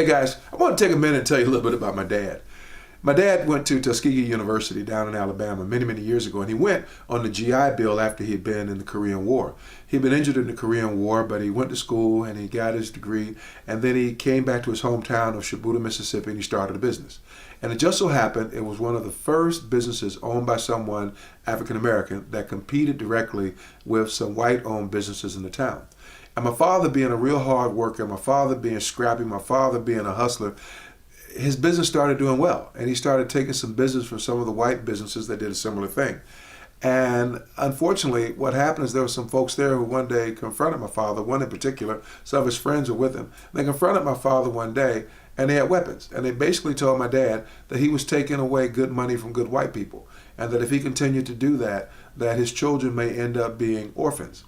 Hey guys, I want to take a minute and tell you a little bit about my dad. My dad went to Tuskegee University down in Alabama many, many years ago, and he went on the GI Bill after he had been in the Korean War. He'd been injured in the Korean War, but he went to school and he got his degree, and then he came back to his hometown of Shibuya, Mississippi, and he started a business. And it just so happened it was one of the first businesses owned by someone African American that competed directly with some white-owned businesses in the town. And my father being a real hard worker, my father being scrappy, my father being a hustler, his business started doing well. And he started taking some business from some of the white businesses that did a similar thing. And unfortunately, what happened is there were some folks there who one day confronted my father, one in particular, some of his friends were with him. They confronted my father one day, and they had weapons. And they basically told my dad that he was taking away good money from good white people, and that if he continued to do that, that his children may end up being orphans.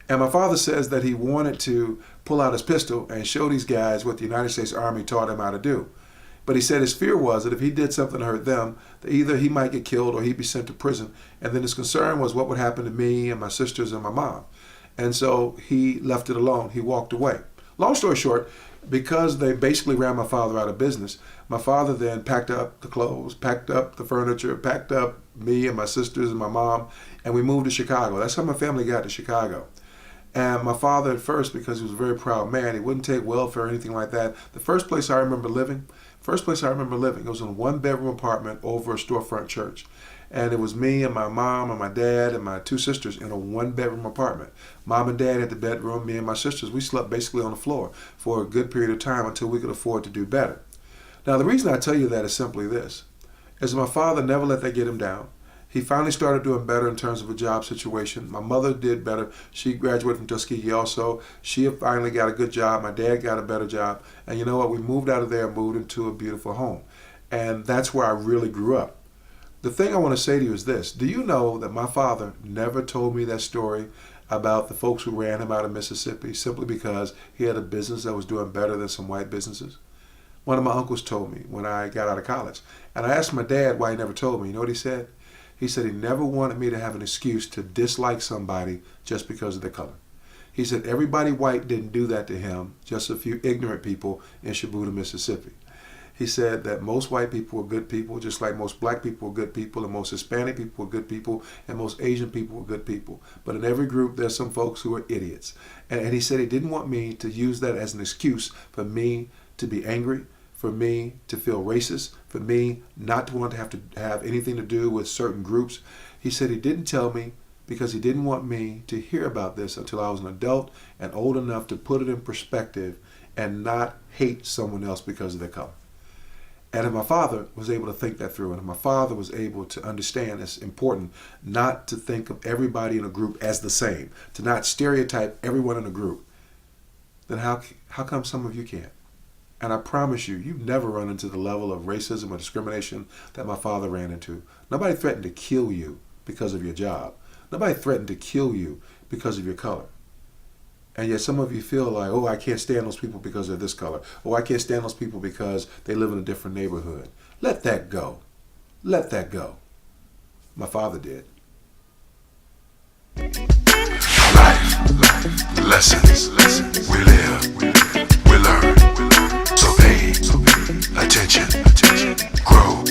And my father says that he wanted to pull out his pistol and show these guys what the United States Army taught him how to do. But he said his fear was that if he did something to hurt them, that either he might get killed or he'd be sent to prison. And then his concern was what would happen to me and my sisters and my mom. And so he left it alone. He walked away. Long story short, because they basically ran my father out of business, my father then packed up the clothes, packed up the furniture, packed up me and my sisters and my mom, and we moved to Chicago. That's how my family got to Chicago. And my father at first, because he was a very proud man, he wouldn't take welfare or anything like that. The first place I remember living, it was in a one-bedroom apartment over a storefront church. And it was me and my mom and my dad and my two sisters in a one-bedroom apartment. Mom and dad had the bedroom, me and my sisters, we slept basically on the floor for a good period of time until we could afford to do better. Now, the reason I tell you that is simply this, is my father never let that get him down. He finally started doing better in terms of a job situation. My mother did better. She graduated from Tuskegee also. She finally got a good job. My dad got a better job. And you know what? We moved out of there and moved into a beautiful home. And that's where I really grew up. The thing I want to say to you is this. Do you know that my father never told me that story about the folks who ran him out of Mississippi simply because he had a business that was doing better than some white businesses? One of my uncles told me when I got out of college. And I asked my dad why he never told me. You know what he said? He said he never wanted me to have an excuse to dislike somebody just because of their color. He said everybody white didn't do that to him, just a few ignorant people in Shibuya, Mississippi. He said that most white people were good people, just like most black people were good people, and most Hispanic people were good people, and most Asian people were good people. But in every group, there's some folks who are idiots. And he said he didn't want me to use that as an excuse for me to be angry, for me to feel racist, for me not to want to have anything to do with certain groups. He said he didn't tell me because he didn't want me to hear about this until I was an adult and old enough to put it in perspective and not hate someone else because of their color. And if my father was able to think that through, and if my father was able to understand it's important not to think of everybody in a group as the same, to not stereotype everyone in a group, then how come some of you can't? And I promise you, you've never run into the level of racism or discrimination that my father ran into. Nobody threatened to kill you because of your job. Nobody threatened to kill you because of your color. And yet some of you feel like, oh, I can't stand those people because they're this color. Oh, I can't stand those people because they live in a different neighborhood. Let that go. Let that go. My father did. Life, lessons, we live, we learn. So pay attention, grow.